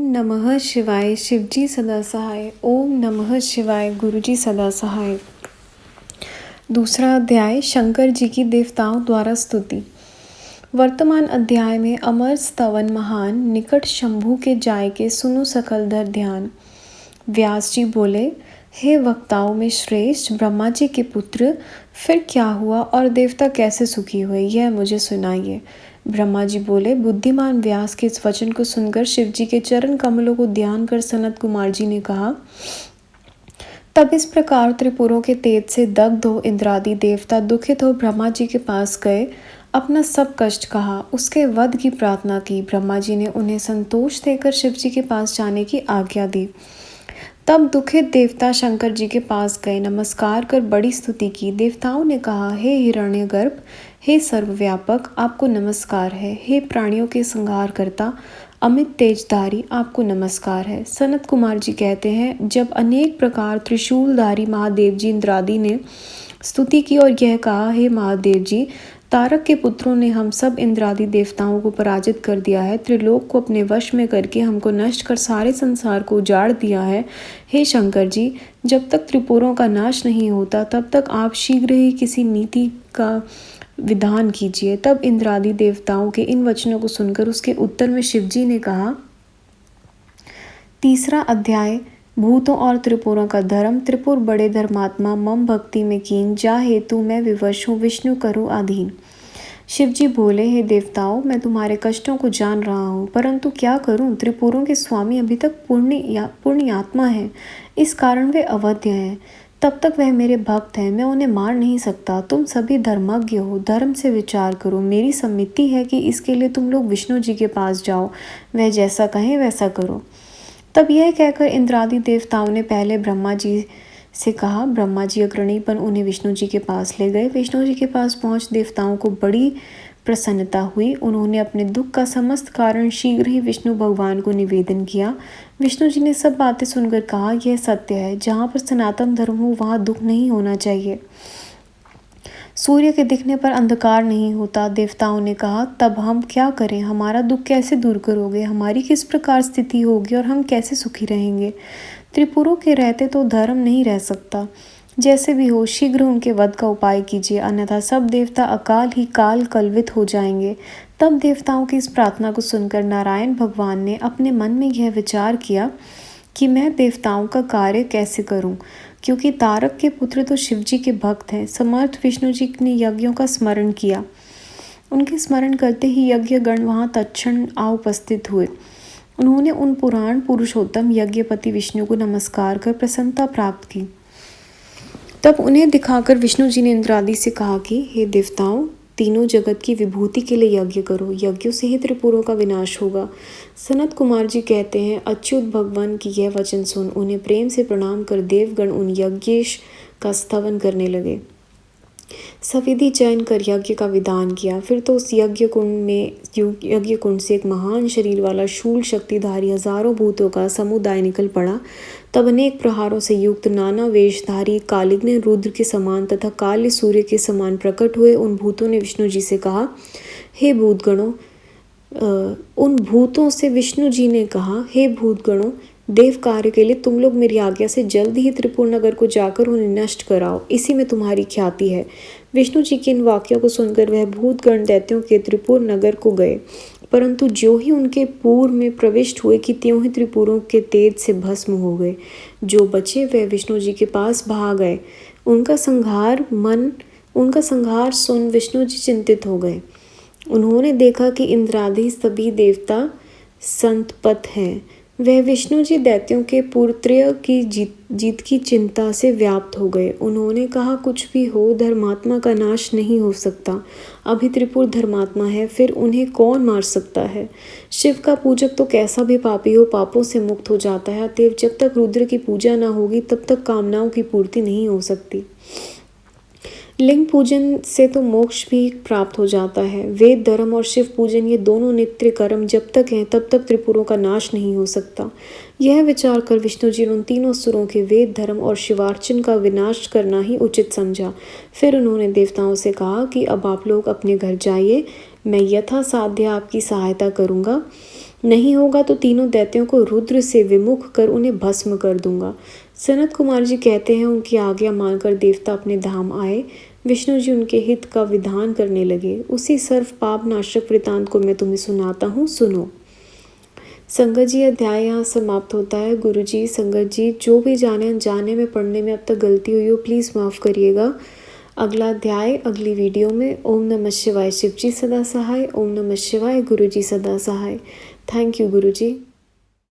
नमः शिवाय शिवजी सदा सहाय। ओम नमः शिवाय गुरुजी सदा सहाय। दूसरा अध्याय शंकर जी की देवताओं द्वारा स्तुति। वर्तमान अध्याय में अमर स्तवन महान निकट शंभु के जाय के सुनो सकल धर ध्यान। व्यास जी बोले, हे वक्ताओं में श्रेष्ठ ब्रह्मा जी के पुत्र, फिर क्या हुआ और देवता कैसे सुखी हुए, यह मुझे सुनाइए। ब्रह्मा जी बोले, बुद्धिमान व्यास के इस वचन को सुनकर शिव जी के चरण कमलों को ध्यान कर सनत कुमार जी ने कहा, तब इस प्रकार त्रिपुरों के तेज से दग्ध हो इंद्रादि देवता दुखित हो ब्रह्मा जी के पास गए, अपना सब कष्ट कहा, उसके वध की प्रार्थना की। ब्रह्मा जी ने उन्हें संतोष देकर शिव जी के पास जाने की आज्ञा दी। तब दुखित देवता शंकर जी के पास गए, नमस्कार कर बड़ी स्तुति की। देवताओं ने कहा, हे हिरण्यगर्भ, हे सर्वव्यापक, आपको नमस्कार है। हे प्राणियों के संहार करता अमित तेजधारी, आपको नमस्कार है। सनत कुमार जी कहते हैं, जब अनेक प्रकार त्रिशूलधारी महादेव जी इंद्रादि ने स्तुति की और यह कहा, हे महादेव जी, तारक के पुत्रों ने हम सब इंद्रादि देवताओं को पराजित कर दिया है, त्रिलोक को अपने वश में करके हमको नष्ट कर सारे संसार को उजाड़ दिया है। हे शंकर जी, जब तक त्रिपुरों का नाश नहीं होता तब तक आप शीघ्र ही किसी नीति का विधान कीजिए। तब इंद्रादि देवताओं के इन वचनों को सुनकर उसके उत्तर में शिव जी ने कहा, तीसरा अध्याय भूतों और त्रिपुरों का धर्म। त्रिपुर बड़े धर्मात्मा, मम भक्ति में कीन, जा हेतु मैं विवश हूँ, विष्णु करूँ अधीन। शिव जी बोले, हे देवताओं, मैं तुम्हारे कष्टों को जान रहा हूँ, परंतु क्या करूँ, त्रिपुरों के स्वामी अभी तक पुण्यात्मा हैं, इस कारण वे अवध्य हैं। तब तक वह मेरे भक्त हैं, मैं उन्हें मार नहीं सकता। तुम सभी धर्मज्ञ हो, धर्म से विचार करो। मेरी सम्मति है कि इसके लिए तुम लोग विष्णु जी के पास जाओ, वह जैसा कहें वैसा करो। तब यह कहकर इंद्रादि देवताओं ने पहले ब्रह्मा जी से कहा। ब्रह्मा जी अग्रणीपन उन्हें विष्णु जी के पास ले गए। विष्णु जी के पास पहुंच देवताओं को बड़ी प्रसन्नता हुई। उन्होंने अपने दुख का समस्त कारण शीघ्र ही विष्णु भगवान को निवेदन किया। विष्णु जी ने सब बातें सुनकर कहा, यह सत्य है, जहाँ पर सनातन धर्म हो वहाँ दुख नहीं होना चाहिए। सूर्य के दिखने पर अंधकार नहीं होता। देवताओं ने कहा, तब हम क्या करें, हमारा दुख कैसे दूर करोगे, हमारी किस प्रकार स्थिति होगी और हम कैसे सुखी रहेंगे। त्रिपुरों के रहते तो धर्म नहीं रह सकता। जैसे भी हो शीघ्र उनके वध का उपाय कीजिए, अन्यथा सब देवता अकाल ही काल कलवित हो जाएंगे। तब देवताओं की इस प्रार्थना को सुनकर नारायण भगवान ने अपने मन में यह विचार किया कि मैं देवताओं का कार्य कैसे करूं, क्योंकि तारक के पुत्र तो शिव जी के भक्त हैं। समर्थ विष्णु जी ने यज्ञों का स्मरण किया। उनके स्मरण करते ही यज्ञ गण वहाँ तत्क्षण आ उपस्थित हुए। उन्होंने उन पुराण पुरुषोत्तम यज्ञपति विष्णु को नमस्कार कर प्रसन्नता प्राप्त की। तब उन्हें दिखाकर विष्णु जी ने इंद्रादि से कहा कि हे देवताओं, तीनों जगत की विभूति के लिए यज्ञ करो, यज्ञों से ही त्रिपुरों का विनाश होगा। सनत कुमार जी कहते हैं, अच्युत भगवान की यह वचन सुन उन्हें प्रेम से प्रणाम कर देवगण उन यज्ञेश का स्तवन करने लगे। सविधि चयन कर यज्ञ का विधान किया। फिर तो उस यज्ञ कुंड से एक महान शरीर वाला शूल शक्तिधारी हजारों भूतों का समुदाय निकल पड़ा। तब अनेक प्रहारों से युक्त नाना वेशधारी कालिग्न रुद्र के समान तथा काले सूर्य के समान प्रकट हुए उन भूतों ने विष्णु जी से कहा, हे भूतगणों, उन भूतों से विष्णु जी ने कहा, हे भूतगणों, देव कार्य के लिए तुम लोग मेरी आज्ञा से जल्द ही त्रिपुर नगर को जाकर उन्हें नष्ट कराओ, इसी में तुम्हारी ख्याति है। विष्णु जी के इन वाक्यों को सुनकर वह भूतगण दैत्यों के त्रिपुर नगर को गए, परंतु जो ही उनके पूर्व में प्रविष्ट हुए कि त्यों ही त्रिपुरों के तेज से भस्म हो गए। जो बचे वह विष्णु जी के पास भाग गए। उनका संहार सुन विष्णु जी चिंतित हो गए। उन्होंने देखा कि इंद्रादि सभी देवता संतपत हैं। वह विष्णु जी दैत्यों के पुत्रय की जीत की चिंता से व्याप्त हो गए। उन्होंने कहा, कुछ भी हो, धर्मात्मा का नाश नहीं हो सकता। अभी त्रिपुर धर्मात्मा है, फिर उन्हें कौन मार सकता है। शिव का पूजक तो कैसा भी पापी हो पापों से मुक्त हो जाता है। अतएव जब तक रुद्र की पूजा न होगी तब तक कामनाओं की पूर्ति नहीं हो सकती। लिंग पूजन से तो मोक्ष भी प्राप्त हो जाता है। वेद धर्म और शिव पूजन ये दोनों नित्य कर्म जब तक हैं तब तक त्रिपुरों का नाश नहीं हो सकता। यह विचार कर विष्णु जी ने उन तीनों सुरों के वेद धर्म और शिवार्चन का विनाश करना ही उचित समझा। फिर उन्होंने देवताओं से कहा कि अब आप लोग अपने घर जाइए, मैं यथा साध्य आपकी सहायता करूँगा। नहीं होगा तो तीनों दैत्यों को रुद्र से विमुख कर उन्हें भस्म कर दूंगा। सनत कुमार जी कहते हैं उनकी आज्ञा मानकर देवता अपने धाम आए। विष्णु जी उनके हित का विधान करने लगे। उसी सर्व पाप नाशक वृतांत को मैं तुम्हें सुनाता हूँ, सुनो। संगत जी, अध्याय यहाँ समाप्त होता है। गुरु जी, संगत जी, जो भी जाने अनजाने में पढ़ने में अब तक गलती हुई हो प्लीज़ माफ़ करिएगा। अगला अध्याय अगली वीडियो में। ओम नमः शिवाय। शिव जी सदा सहाय। ओम नमः शिवाय। गुरु जी सदा सहाय। Thank you Guru ji.